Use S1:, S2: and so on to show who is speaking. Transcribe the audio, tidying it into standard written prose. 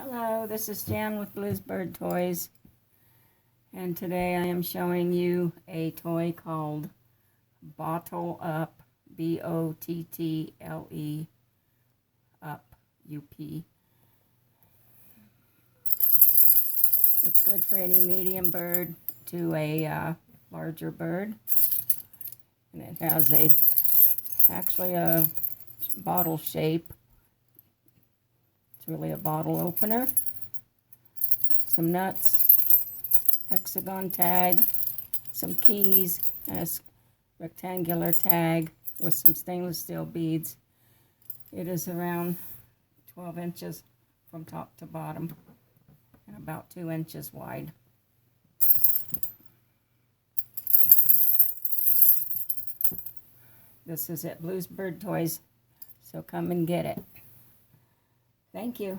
S1: Hello, this is Jan with Bluesbird Toys, and today I am showing you a toy called Bottle Up, B-O-T-T-L-E, Up, U-P. It's good for any medium bird to a larger bird, and it has actually a bottle shape. It's really a bottle opener. Some nuts, hexagon tag, some keys, and a rectangular tag with some stainless steel beads. It is around 12 inches from top to bottom and about 2 inches wide. This is at Bluesbird Toys, so come and get it. Thank you.